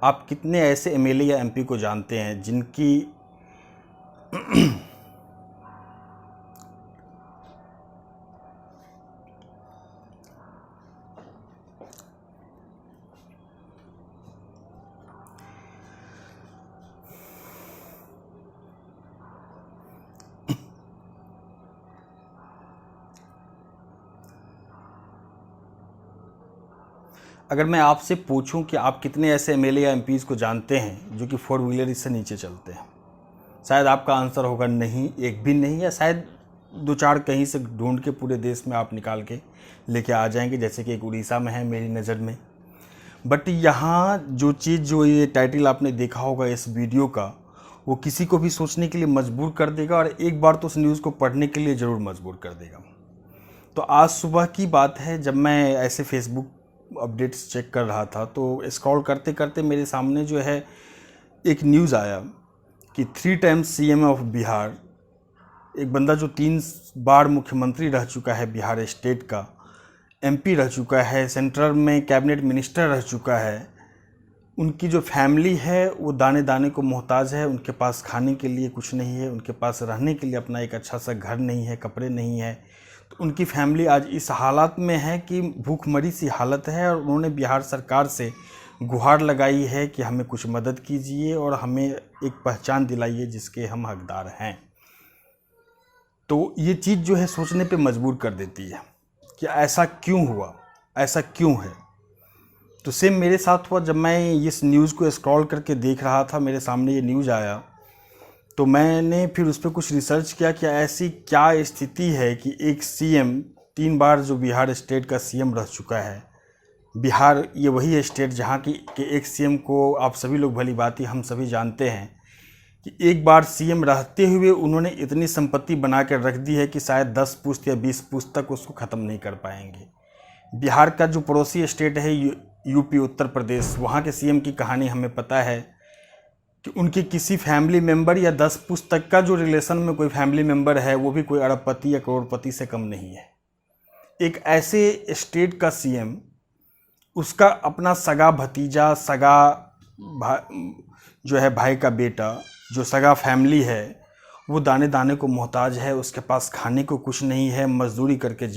आप कितने ऐसे एमएलए या एमपी को जानते हैं जिनकी अगर मैं आपसे पूछूं कि आप कितने ऐसे एमएलए या एमपीज को जानते हैं जो कि 4 व्हीलर से नीचे चलते हैं, शायद आपका आंसर होगा नहीं, एक भी नहीं, या शायद 2-4 कहीं से ढूंढ के पूरे देश में आप निकाल के लेके आ जाएंगे, जैसे कि एक उड़ीसा में है मेरी नज़र में। बट यहाँ जो चीज़, जो ये टाइटल आपने देखा होगा इस वीडियो का, वो किसी को भी सोचने के लिए मजबूर कर देगा और एक बार तो उस न्यूज़ को पढ़ने के लिए ज़रूर मजबूर कर देगा। तो आज सुबह की बात है, जब मैं ऐसे फेसबुक अपडेट्स चेक कर रहा था तो स्क्रॉल करते करते मेरे सामने जो है एक न्यूज़ आया कि 3 टाइम्स सीएम ऑफ बिहार, एक बंदा जो 3 बार मुख्यमंत्री रह चुका है बिहार स्टेट का, एमपी रह चुका है, सेंट्रल में कैबिनेट मिनिस्टर रह चुका है, उनकी जो फैमिली है वो दाने दाने को मोहताज है। उनके पास खाने के लिए कुछ नहीं है, उनके पास रहने के लिए अपना एक अच्छा सा घर नहीं है, कपड़े नहीं है। तो उनकी फैमिली आज इस हालत में है कि भूखमरी सी हालत है और उन्होंने बिहार सरकार से गुहार लगाई है कि हमें कुछ मदद कीजिए और हमें एक पहचान दिलाइए जिसके हम हकदार हैं। तो ये चीज़ जो है सोचने पे मजबूर कर देती है कि ऐसा क्यों हुआ, ऐसा क्यों है। तो सेम मेरे साथ हुआ, जब मैं इस न्यूज़ को स्क्रॉल करके देख रहा था, मेरे सामने ये न्यूज़ आया, तो मैंने फिर उस पर कुछ रिसर्च किया कि ऐसी क्या स्थिति है कि एक सीएम 3 बार जो बिहार स्टेट का सीएम रह चुका है, बिहार ये वही स्टेट जहाँ की एक सीएम को आप सभी लोग भली भांति हम सभी जानते हैं कि एक बार सीएम रहते हुए उन्होंने इतनी संपत्ति बना कर रख दी है कि शायद 10 पुश्त या 20 पुश्त तक उसको ख़त्म नहीं कर पाएंगे। बिहार का जो पड़ोसी स्टेट है यूपी, उत्तर प्रदेश, वहाँ के सीएम की कहानी हमें पता है कि उनके किसी फैमिली मेंबर या 10 पुश्त तक का जो रिलेशन में कोई फैमिली मेंबर है वो भी कोई अरबपति या करोड़पति से कम नहीं है। एक ऐसे स्टेट का सीएम, उसका अपना सगा भतीजा, सगा जो है भाई का बेटा, जो सगा फैमिली है, वो दाने दाने को मोहताज है, उसके पास खाने को कुछ नहीं है, मजदूरी करके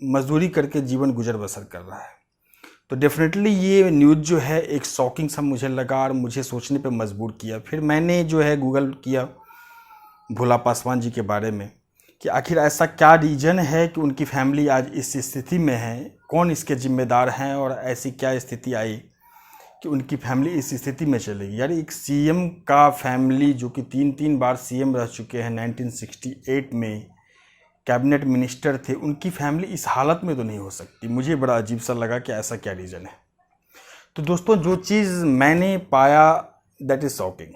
मजदूरी करके जीवन गुजर बसर कर रहा है। तो डेफिनेटली ये न्यूज़ जो है एक शॉकिंग सा मुझे लगा और मुझे सोचने पे मजबूर किया। फिर मैंने जो है गूगल किया भोला पासवान जी के बारे में कि आखिर ऐसा क्या रीज़न है कि उनकी फैमिली आज इस स्थिति में है, कौन इसके जिम्मेदार हैं और ऐसी क्या स्थिति आई कि उनकी फैमिली इस स्थिति में चली गई। यार एक सीएम का फैमिली जो कि 3 बार सीएम रह चुके हैं, 1968 में कैबिनेट मिनिस्टर थे, उनकी फैमिली इस हालत में तो नहीं हो सकती। मुझे बड़ा अजीब सा लगा कि ऐसा क्या रीज़न है। तो दोस्तों जो चीज़ मैंने पाया दैट इज़ शॉकिंग,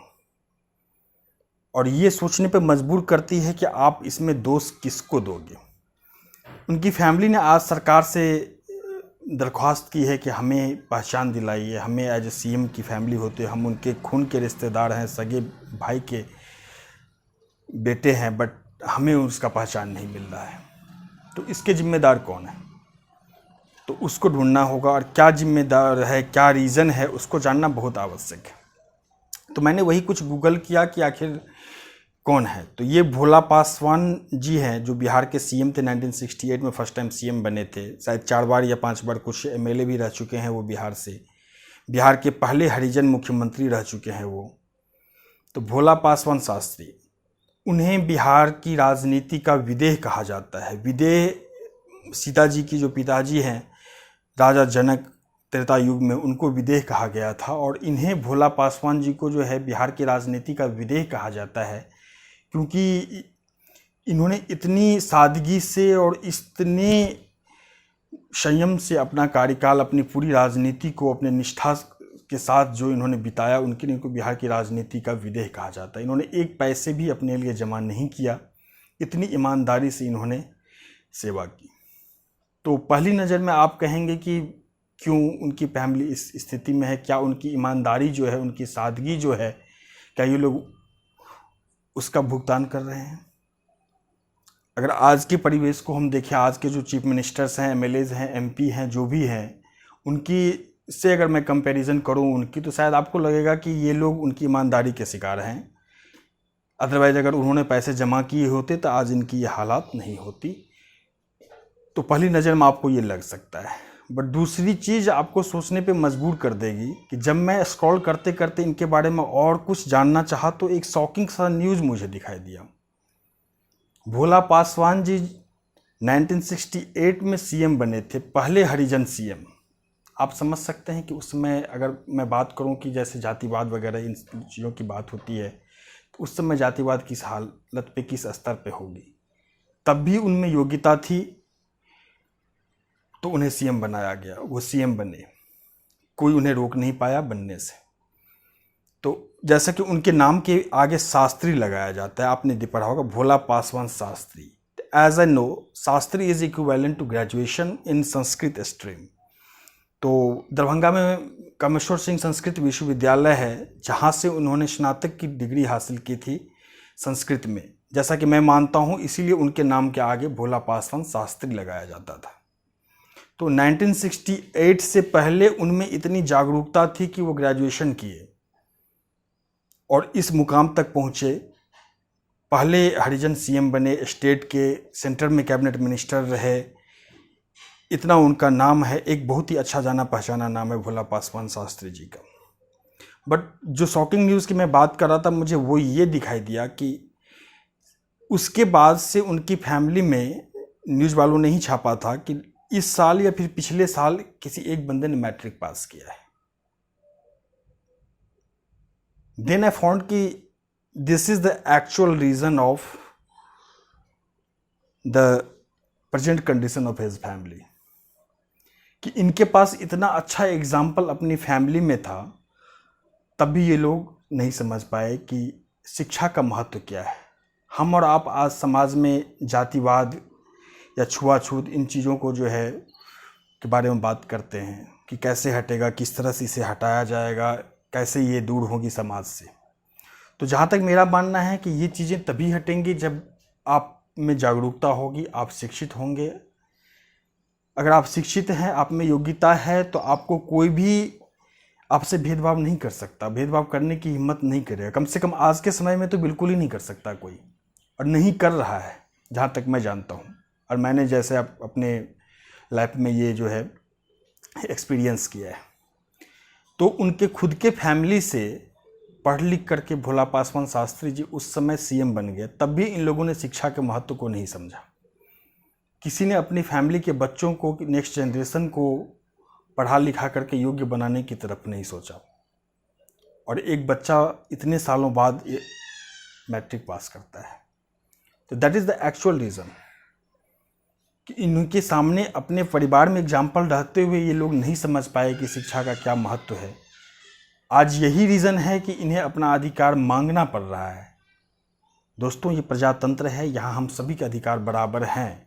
और ये सोचने पे मजबूर करती है कि आप इसमें दोष किसको दोगे। उनकी फैमिली ने आज सरकार से दरख्वास्त की है कि हमें पहचान दिलाइए, हमें एज ए सीएम की फैमिली होते, हम उनके खून के रिश्तेदार हैं, सगे भाई के बेटे हैं, बट हमें उसका पहचान नहीं मिल रहा है। तो इसके जिम्मेदार कौन है, तो उसको ढूंढना होगा, और क्या जिम्मेदार है, क्या रीज़न है, उसको जानना बहुत आवश्यक है। तो मैंने वही कुछ गूगल किया कि आखिर कौन है। तो ये भोला पासवान जी हैं जो बिहार के सीएम थे, 1968 में फर्स्ट टाइम सीएम बने थे, शायद 4 बार या 5 बार कुछ एमएलए भी रह चुके हैं वो बिहार से, बिहार के पहले हरिजन मुख्यमंत्री रह चुके हैं वो। तो भोला पासवान शास्त्री, उन्हें बिहार की राजनीति का विदेह कहा जाता है। विदेह सीता जी की जो पिताजी हैं राजा जनक त्रेता युग में, उनको विदेह कहा गया था, और इन्हें भोला पासवान जी को जो है बिहार की राजनीति का विदेह कहा जाता है क्योंकि इन्होंने इतनी सादगी से और इतने संयम से अपना कार्यकाल, अपनी पूरी राजनीति को अपने निष्ठा के साथ जो इन्होंने बिताया, उनके लिए इनको बिहार की राजनीति का विदेह कहा जाता है। इन्होंने एक पैसे भी अपने लिए जमा नहीं किया, इतनी ईमानदारी से इन्होंने सेवा की। तो पहली नज़र में आप कहेंगे कि क्यों उनकी फैमिली इस स्थिति में है, क्या उनकी ईमानदारी जो है, उनकी सादगी जो है, क्या ये लोग उसका भुगतान कर रहे हैं? अगर आज के परिवेश को हम देखें, आज के जो चीफ मिनिस्टर्स हैं, एमएलएज हैं, एमपी हैं, जो भी हैं, उनकी से अगर मैं कंपैरिजन करूं उनकी, तो शायद आपको लगेगा कि ये लोग उनकी ईमानदारी के शिकार हैं। अदरवाइज अगर उन्होंने पैसे जमा किए होते तो आज इनकी ये हालात नहीं होती। तो पहली नज़र में आपको ये लग सकता है, बट दूसरी चीज़ आपको सोचने पे मजबूर कर देगी कि जब मैं स्क्रॉल करते करते इनके बारे में और कुछ जानना चाहा तो एक शॉकिंग सा न्यूज़ मुझे दिखाई दिया। भोला पासवान जी 1968 में सीएम बने थे, पहले हरिजन सीएम। आप समझ सकते हैं कि उसमें अगर मैं बात करूं कि जैसे जातिवाद वगैरह इन चीज़ों की बात होती है, तो उस समय जातिवाद किस हालत पे, किस स्तर पे होगी। तब भी उनमें योग्यता थी तो उन्हें सीएम बनाया गया, वो सीएम बने, कोई उन्हें रोक नहीं पाया बनने से। तो जैसा कि उनके नाम के आगे शास्त्री लगाया जाता है, आपने पढ़ा होगा Bhola Paswan Shastri. As I know, Shastri is equivalent to graduation in Sanskrit stream. तो दरभंगा में कामेश्वर सिंह संस्कृत विश्वविद्यालय है, जहाँ से उन्होंने स्नातक की डिग्री हासिल की थी संस्कृत में, जैसा कि मैं मानता हूँ, इसीलिए उनके नाम के आगे भोला पासवान शास्त्री लगाया जाता था। तो 1968 से पहले उनमें इतनी जागरूकता थी कि वो ग्रेजुएशन किए और इस मुकाम तक पहुँचे। पहले हरिजन सीएम बने, स्टेट के सेंटर में कैबिनेट मिनिस्टर रहे, इतना उनका नाम है, एक बहुत ही अच्छा जाना पहचाना नाम है भोला पासवान शास्त्री जी का। बट जो शॉकिंग न्यूज़ की मैं बात कर रहा था, मुझे वो ये दिखाई दिया कि उसके बाद से उनकी फैमिली में न्यूज़ वालों ने ही छापा था कि इस साल या फिर पिछले साल किसी एक बंदे ने मैट्रिक पास किया है। देन आई फाउंड कि this is the actual reason of the present condition of his family, कि इनके पास इतना अच्छा एग्जाम्पल अपनी फैमिली में था, तब भी ये लोग नहीं समझ पाए कि शिक्षा का महत्व क्या है। हम और आप आज समाज में जातिवाद या छुआछूत, इन चीज़ों को जो है के बारे में बात करते हैं कि कैसे हटेगा, किस तरह से इसे हटाया जाएगा, कैसे ये दूर होगी समाज से। तो जहाँ तक मेरा मानना है कि ये चीज़ें तभी हटेंगी जब आप में जागरूकता होगी, आप शिक्षित होंगे। अगर आप शिक्षित हैं, आप में योग्यता है, तो आपको कोई भी आपसे भेदभाव नहीं कर सकता, भेदभाव करने की हिम्मत नहीं करेगा। कम से कम आज के समय में तो बिल्कुल ही नहीं कर सकता कोई, और नहीं कर रहा है जहाँ तक मैं जानता हूँ। और मैंने जैसे अपने लाइफ में ये जो है एक्सपीरियंस किया है। तो उनके खुद के फैमिली से पढ़ लिख करके भोला पासवान शास्त्री जी उस समय सीएम बन गए, तब भी इन लोगों ने शिक्षा के महत्व को नहीं समझा। किसी ने अपनी फैमिली के बच्चों को, नेक्स्ट जनरेशन को पढ़ा लिखा करके योग्य बनाने की तरफ नहीं सोचा। और एक बच्चा इतने सालों बाद ये मैट्रिक पास करता है। तो that is the actual reason कि इनके सामने अपने परिवार में एग्जाम्पल रहते हुए ये लोग नहीं समझ पाए कि शिक्षा का क्या महत्व है। आज यही रीज़न है कि इन्हें अपना अधिकार मांगना पड़ रहा है। दोस्तों, ये प्रजातंत्र है, यहाँ हम सभी के अधिकार बराबर हैं।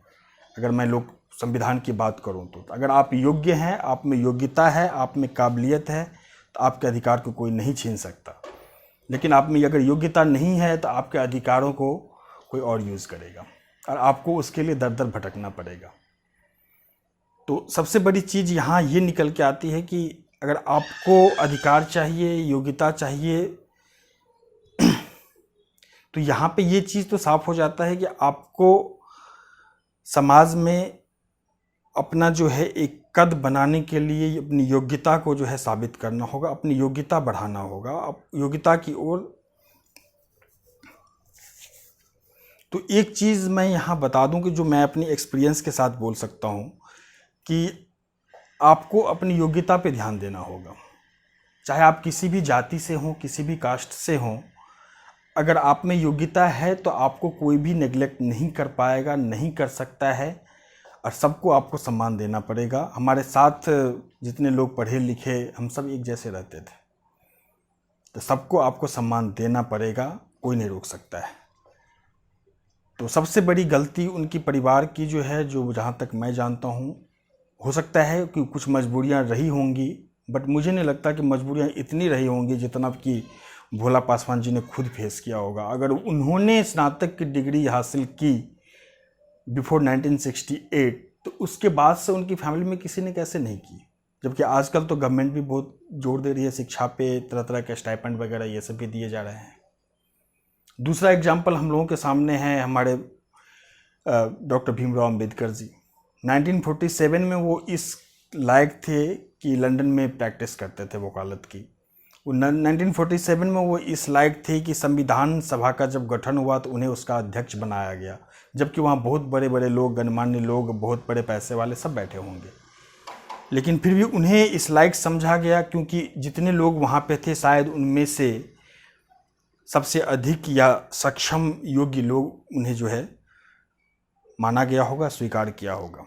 अगर मैं लोग संविधान की बात करूँ तो अगर आप योग्य हैं, आप में योग्यता है, आप में काबिलियत है, तो आपके अधिकार को कोई नहीं छीन सकता। लेकिन आप में अगर योग्यता नहीं है तो आपके अधिकारों को कोई और यूज़ करेगा और आपको उसके लिए दर दर भटकना पड़ेगा। तो सबसे बड़ी चीज़ यहाँ ये निकल के आती है कि अगर आपको अधिकार चाहिए, योग्यता चाहिए, तो यहाँ पे ये चीज़ तो साफ हो जाता है कि आपको समाज में अपना जो है एक कद बनाने के लिए अपनी योग्यता को जो है साबित करना होगा, अपनी योग्यता बढ़ाना होगा, आप योग्यता की ओर। तो एक चीज़ मैं यहाँ बता दूं कि जो मैं अपनी एक्सपीरियंस के साथ बोल सकता हूँ कि आपको अपनी योग्यता पे ध्यान देना होगा। चाहे आप किसी भी जाति से हों, किसी भी कास्ट से हों, अगर आप में योग्यता है तो आपको कोई भी नेग्लेक्ट नहीं कर पाएगा, नहीं कर सकता है, और सबको आपको सम्मान देना पड़ेगा। हमारे साथ जितने लोग पढ़े लिखे, हम सब एक जैसे रहते थे, तो सबको आपको सम्मान देना पड़ेगा, कोई नहीं रोक सकता है। तो सबसे बड़ी गलती उनकी परिवार की जो है, जो जहाँ तक मैं जानता हूँ, हो सकता है कि कुछ मजबूरियाँ रही होंगी, बट मुझे नहीं लगता कि मजबूरियाँ इतनी रही होंगी जितना कि भोला पासवान जी ने खुद फेस किया होगा। अगर उन्होंने स्नातक की डिग्री हासिल की बिफोर 1968, तो उसके बाद से उनकी फैमिली में किसी ने कैसे नहीं की। जबकि आजकल तो गवर्नमेंट भी बहुत जोर दे रही है शिक्षा पे, तरह तरह के स्टाइपेंड वगैरह ये सब भी दिए जा रहे हैं। दूसरा एग्जाम्पल हम लोगों के सामने है हमारे डॉक्टर भीमराव अंबेडकर जी। 1947 में वो इस लायक थे कि लंदन में प्रैक्टिस करते थे वकालत की। 1947 में वो इस लायक थे कि संविधान सभा का जब गठन हुआ तो उन्हें उसका अध्यक्ष बनाया गया, जबकि वहाँ बहुत बड़े बड़े लोग, गणमान्य लोग, बहुत बड़े पैसे वाले सब बैठे होंगे, लेकिन फिर भी उन्हें इस लायक समझा गया क्योंकि जितने लोग वहाँ पे थे शायद उनमें से सबसे अधिक या सक्षम योग्य लोग उन्हें जो है माना गया होगा, स्वीकार किया होगा।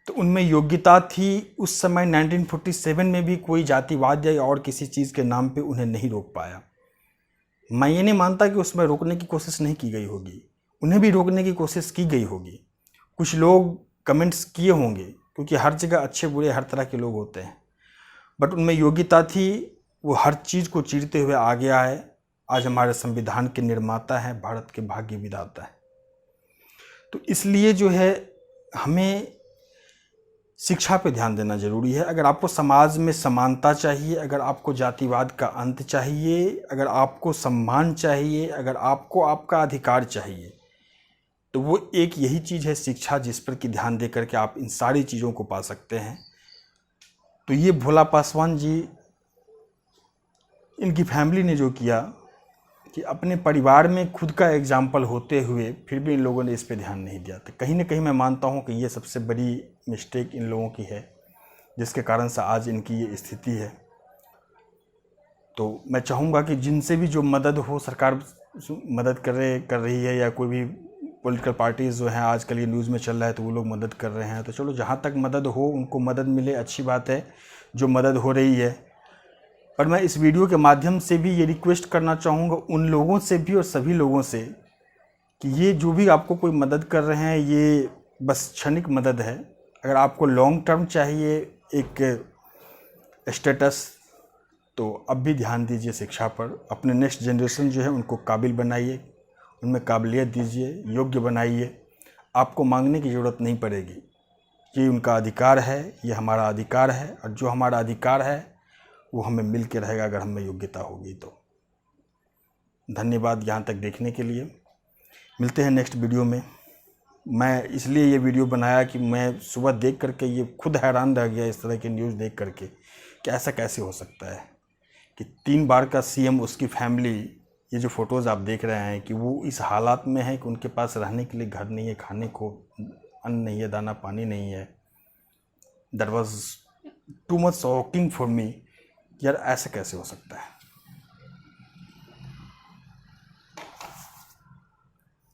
तो उनमें योग्यता थी। उस समय 1947 में भी कोई जातिवाद या और किसी चीज़ के नाम पे उन्हें नहीं रोक पाया। मैं ये नहीं मानता कि उसमें रोकने की कोशिश नहीं की गई होगी, उन्हें भी रोकने की कोशिश की गई होगी। कुछ लोग कमेंट्स किए होंगे क्योंकि हर जगह अच्छे बुरे हर तरह के लोग होते हैं, बट उनमें योग्यता थी, वो हर चीज़ को चीरते हुए आ गया है। आज हमारे संविधान के निर्माता हैं, भारत के भाग्य विधाता है। तो इसलिए जो है हमें शिक्षा पे ध्यान देना जरूरी है। अगर आपको समाज में समानता चाहिए, अगर आपको जातिवाद का अंत चाहिए, अगर आपको सम्मान चाहिए, अगर आपको आपका अधिकार चाहिए, तो वो एक यही चीज़ है शिक्षा, जिस पर कि ध्यान दे करके आप इन सारी चीज़ों को पा सकते हैं। तो ये भोला पासवान जी, इनकी फैमिली ने जो किया कि अपने परिवार में खुद का एग्जाम्पल होते हुए फिर भी इन लोगों ने इस पे ध्यान नहीं दिया। तो कहीं ना कहीं मैं मानता हूँ कि ये सबसे बड़ी मिस्टेक इन लोगों की है, जिसके कारण से आज इनकी ये स्थिति है। तो मैं चाहूँगा कि जिनसे भी जो मदद हो, सरकार मदद कर रही है, या कोई भी पॉलिटिकल पार्टीज़ जो हैं, आजकल ये न्यूज़ में चल रहा है तो वो लोग मदद कर रहे हैं, तो चलो जहाँ तक मदद हो उनको मदद मिले, अच्छी बात है जो मदद हो रही है। पर मैं इस वीडियो के माध्यम से भी ये रिक्वेस्ट करना चाहूँगा उन लोगों से भी और सभी लोगों से कि ये जो भी आपको कोई मदद कर रहे हैं ये बस क्षणिक मदद है। अगर आपको लॉन्ग टर्म चाहिए एक स्टेटस, तो अब भी ध्यान दीजिए शिक्षा पर। अपने नेक्स्ट जनरेशन जो है उनको काबिल बनाइए, उनमें काबिलियत दीजिए, योग्य बनाइए। आपको मांगने की ज़रूरत नहीं पड़ेगी, ये उनका अधिकार है, ये हमारा अधिकार है, और जो हमारा अधिकार है वो हमें मिल के रहेगा अगर हमें योग्यता होगी तो। धन्यवाद यहाँ तक देखने के लिए। मिलते हैं नेक्स्ट वीडियो में। मैं इसलिए ये वीडियो बनाया कि मैं सुबह देख करके ये खुद हैरान रह गया इस तरह की न्यूज़ देख करके कि ऐसा कैसे हो सकता है कि 3 बार का सीएम, उसकी फैमिली, ये जो फ़ोटोज़ आप देख रहे हैं कि वो इस हालात में है कि उनके पास रहने के लिए घर नहीं है, खाने को अन्न नहीं है, दाना पानी नहीं है। That was too much shocking for me. यार ऐसा कैसे हो सकता है।